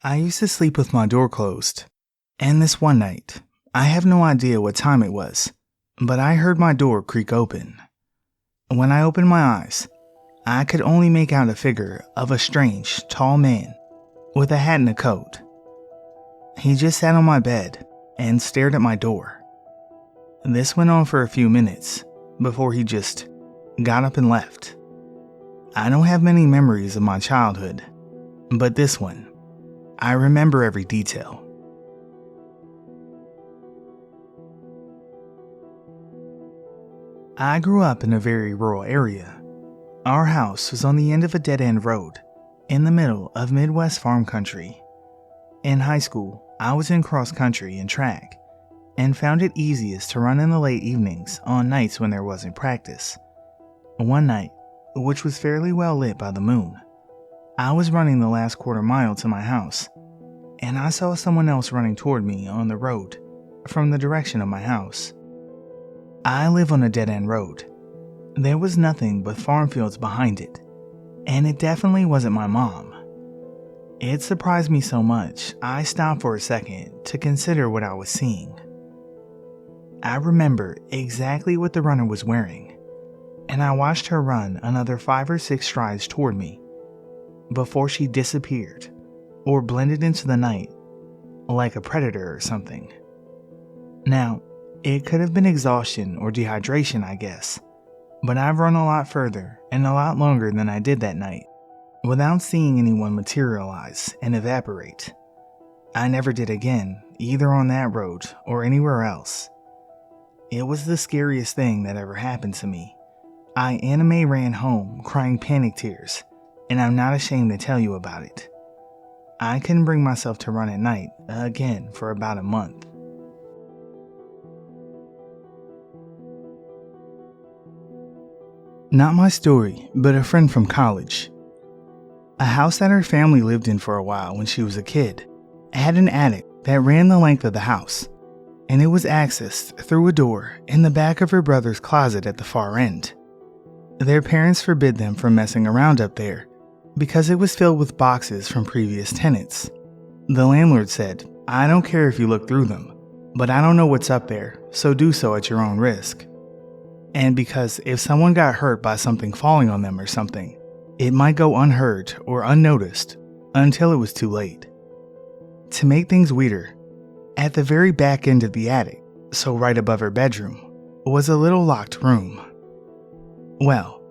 I used to sleep with my door closed, and this one night, I have no idea what time it was, but I heard my door creak open. When I opened my eyes, I could only make out a figure of a strange, tall man with a hat and a coat. He just sat on my bed and stared at my door. This went on for a few minutes before he just got up and left. I don't have many memories of my childhood, but this one, I remember every detail. I grew up in a very rural area. Our house was on the end of a dead-end road in the middle of Midwest farm country. In high school, I was in cross country and track and found it easiest to run in the late evenings on nights when there wasn't practice. One night, which was fairly well lit by the moon, I was running the last quarter mile to my house, and I saw someone else running toward me on the road from the direction of my house. I live on a dead-end road. There was nothing but farm fields behind it, and it definitely wasn't my mom. It surprised me so much, I stopped for a second to consider what I was seeing. I remember exactly what the runner was wearing, and I watched her run another 5 or 6 strides toward me before she disappeared or blended into the night like a predator or something. Now, it could have been exhaustion or dehydration, I guess, but I've run a lot further and a lot longer than I did that night without seeing anyone materialize and evaporate. I never did again, either on that road or anywhere else. It was the scariest thing that ever happened to me. I anime ran home crying panic tears, and I'm not ashamed to tell you about it. I couldn't bring myself to run at night again for about a month. Not my story, but a friend from college. A house that her family lived in for a while when she was a kid had an attic that ran the length of the house, and it was accessed through a door in the back of her brother's closet at the far end. Their parents forbid them from messing around up there because it was filled with boxes from previous tenants. The landlord said, "I don't care if you look through them, but I don't know what's up there, so do so at your own risk." And because if someone got hurt by something falling on them or something, it might go unheard or unnoticed until it was too late. To make things weirder, at the very back end of the attic, so right above her bedroom, was a little locked room. Well,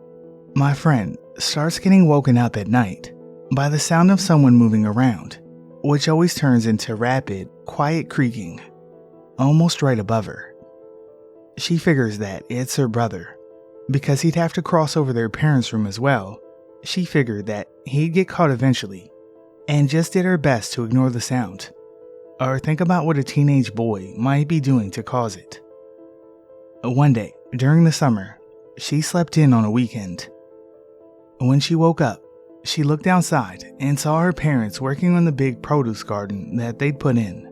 my friend starts getting woken up at night by the sound of someone moving around, which always turns into rapid, quiet creaking, almost right above her. She figures that it's her brother. Because he'd have to cross over their parents' room as well, she figured that he'd get caught eventually, and just did her best to ignore the sound, or think about what a teenage boy might be doing to cause it. One day, during the summer, she slept in on a weekend. When she woke up, she looked outside and saw her parents working on the big produce garden that they'd put in.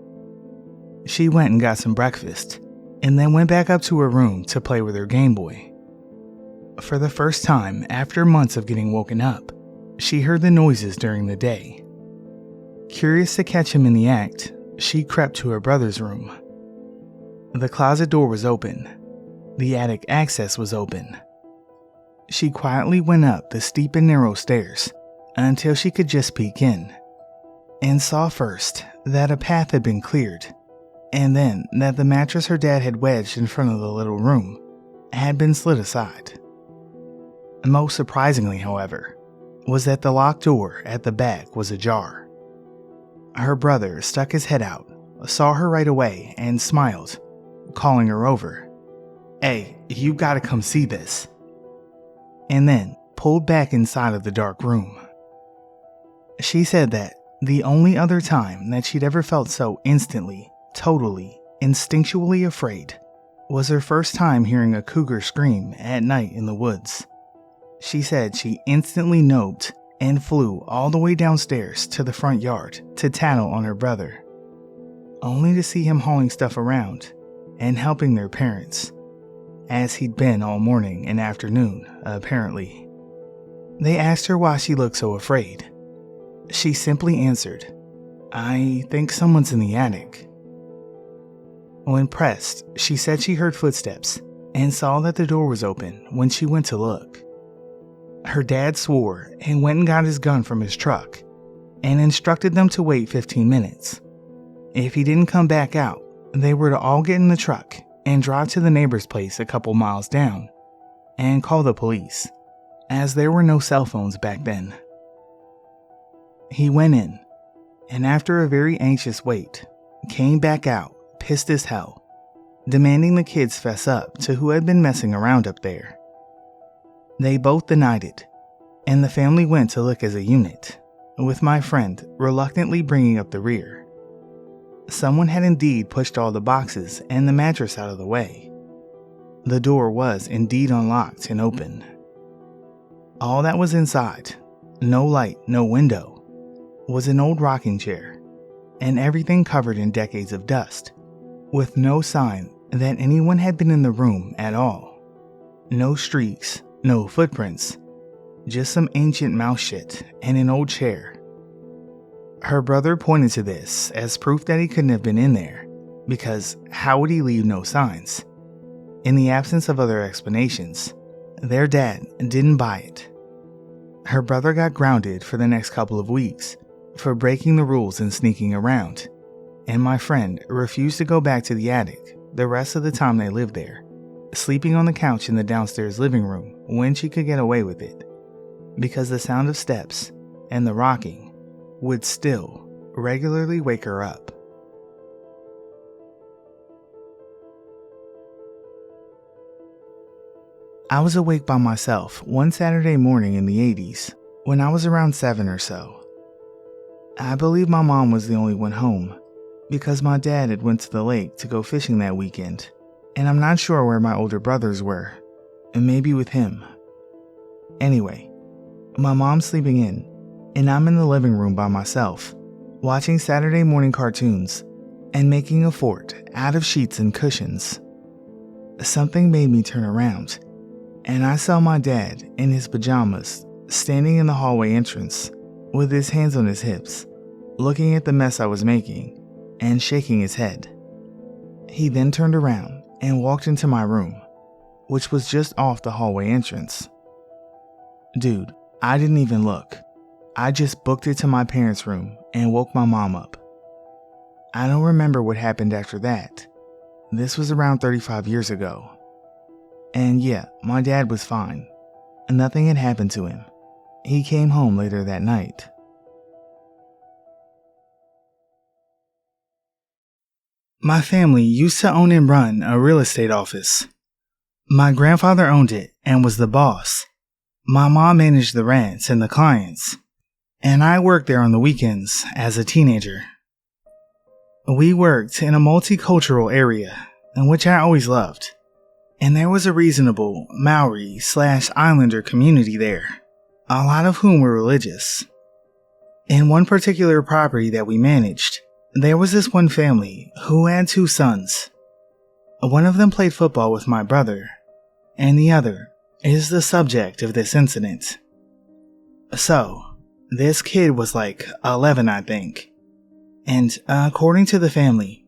She went and got some breakfast, and then went back up to her room to play with her Game Boy. For the first time after months of getting woken up, she heard the noises during the day. Curious to catch him in the act, she crept to her brother's room. The closet door was open. The attic access was open. She quietly went up the steep and narrow stairs until she could just peek in, and saw first that a path had been cleared, and then that the mattress her dad had wedged in front of the little room had been slid aside. Most surprisingly, however, was that the locked door at the back was ajar. Her brother stuck his head out, saw her right away, and smiled, calling her over. "Hey, you gotta come see this." And then pulled back inside of the dark room. She said that the only other time that she'd ever felt so instantly, totally, instinctually afraid was her first time hearing a cougar scream at night in the woods. She said she instantly noped and flew all the way downstairs to the front yard to tattle on her brother, only to see him hauling stuff around and helping their parents, as he'd been all morning and afternoon, apparently. They asked her why she looked so afraid. She simply answered, I think someone's in the attic." When pressed, she said she heard footsteps and saw that the door was open when she went to look. Her dad swore and went and got his gun from his truck and instructed them to wait 15 minutes. If he didn't come back out, they were to all get in the truck and drive to the neighbor's place a couple miles down and call the police, as there were no cell phones back then. He went in, and after a very anxious wait, came back out, pissed as hell, demanding the kids fess up to who had been messing around up there. They both denied it, and the family went to look as a unit, with my friend reluctantly bringing up the rear. Someone had indeed pushed all the boxes and the mattress out of the way. The door was indeed unlocked and open. All that was inside, no light, no window, was an old rocking chair, and everything covered in decades of dust, with no sign that anyone had been in the room at all. No streaks, no footprints, just some ancient mouse shit and an old chair. Her brother pointed to this as proof that he couldn't have been in there, because how would he leave no signs? In the absence of other explanations, their dad didn't buy it. Her brother got grounded for the next couple of weeks for breaking the rules and sneaking around, and my friend refused to go back to the attic the rest of the time they lived there, sleeping on the couch in the downstairs living room when she could get away with it, because the sound of steps and the rocking would still regularly wake her up. I was awake by myself one Saturday morning in the 80s when I was around 7 or so. I believe my mom was the only one home because my dad had went to the lake to go fishing that weekend, and I'm not sure where my older brothers were, and maybe with him. Anyway, my mom's sleeping in, and I'm in the living room by myself, watching Saturday morning cartoons and making a fort out of sheets and cushions. Something made me turn around, and I saw my dad in his pajamas standing in the hallway entrance with his hands on his hips, looking at the mess I was making and shaking his head. He then turned around and walked into my room, which was just off the hallway entrance. Dude, I didn't even look. I just booked it to my parents' room and woke my mom up. I don't remember what happened after that. This was around 35 years ago. And yeah, my dad was fine. Nothing had happened to him. He came home later that night. My family used to own and run a real estate office. My grandfather owned it and was the boss. My mom managed the rents and the clients, and I worked there on the weekends as a teenager. We worked in a multicultural area, which I always loved, and there was a reasonable Maori/Islander community there, a lot of whom were religious. In one particular property that we managed, there was this one family who had 2 sons. One of them played football with my brother, and the other is the subject of this incident. So, this kid was like 11, I think, and according to the family,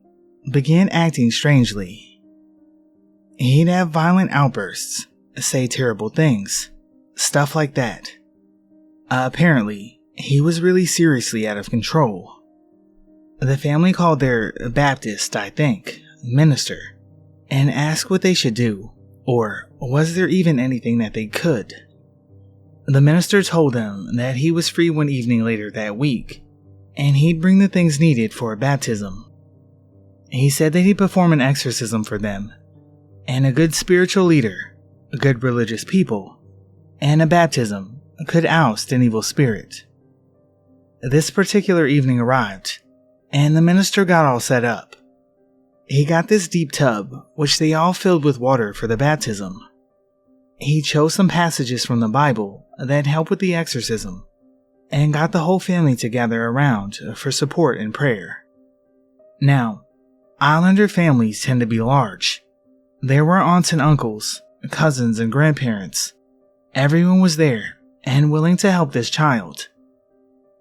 began acting strangely. He'd have violent outbursts, say terrible things, stuff like that. Apparently, he was really seriously out of control. The family called their Baptist, I think, minister, and asked what they should do, or was there even anything that they could. The minister told them that he was free one evening later that week, and he'd bring the things needed for a baptism. He said that he'd perform an exorcism for them, and a good spiritual leader, good religious people, and a baptism could oust an evil spirit. This particular evening arrived, and the minister got all set up. He got this deep tub, which they all filled with water for the baptism. He chose some passages from the Bible that helped with the exorcism, and got the whole family to gather around for support and prayer. Now, Islander families tend to be large. There were aunts and uncles, cousins and grandparents. Everyone was there and willing to help this child.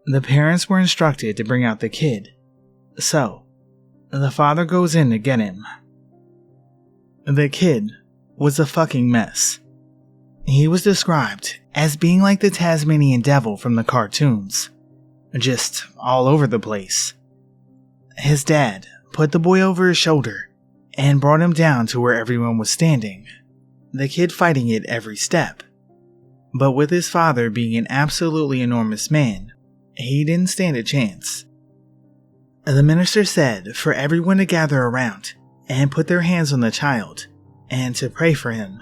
The parents were instructed to bring out the kid, so the father goes in to get him. The kid was a fucking mess. He was described as being like the Tasmanian devil from the cartoons, just all over the place. His dad put the boy over his shoulder and brought him down to where everyone was standing, the kid fighting it every step. But with his father being an absolutely enormous man, he didn't stand a chance. The minister said for everyone to gather around and put their hands on the child and to pray for him.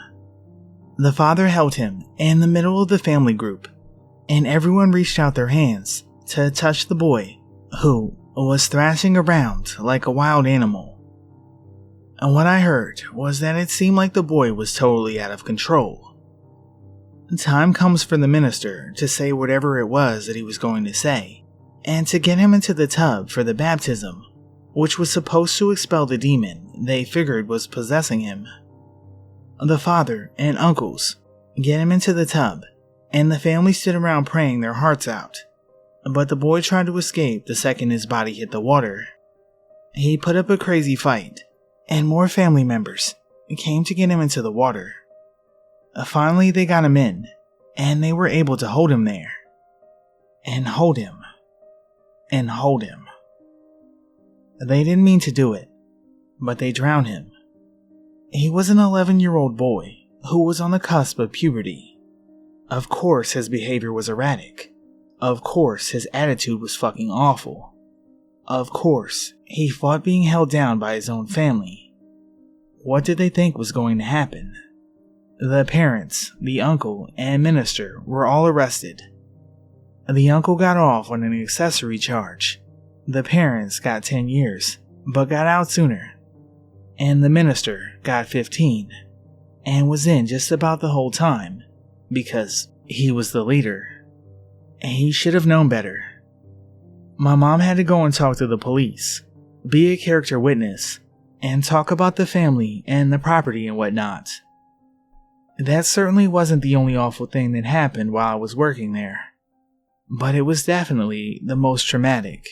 The father held him in the middle of the family group, and everyone reached out their hands to touch the boy, who was thrashing around like a wild animal. And what I heard was that it seemed like the boy was totally out of control. Time comes for the minister to say whatever it was that he was going to say, and to get him into the tub for the baptism, which was supposed to expel the demon they figured was possessing him. The father and uncles get him into the tub, and the family stood around praying their hearts out, but the boy tried to escape the second his body hit the water. He put up a crazy fight, and more family members came to get him into the water. Finally, they got him in, and they were able to hold him there. And hold him. And hold him. They didn't mean to do it, but they drowned him. He was an 11-year-old boy who was on the cusp of puberty. Of course his behavior was erratic. Of course his attitude was fucking awful. Of course he fought being held down by his own family. What did they think was going to happen? The parents, the uncle, and minister were all arrested. The uncle got off on an accessory charge. The parents got 10 years, but got out sooner. And the minister got 15, and was in just about the whole time, because he was the leader. He should have known better. My mom had to go and talk to the police, be a character witness, and talk about the family and the property and whatnot. That certainly wasn't the only awful thing that happened while I was working there, but it was definitely the most traumatic.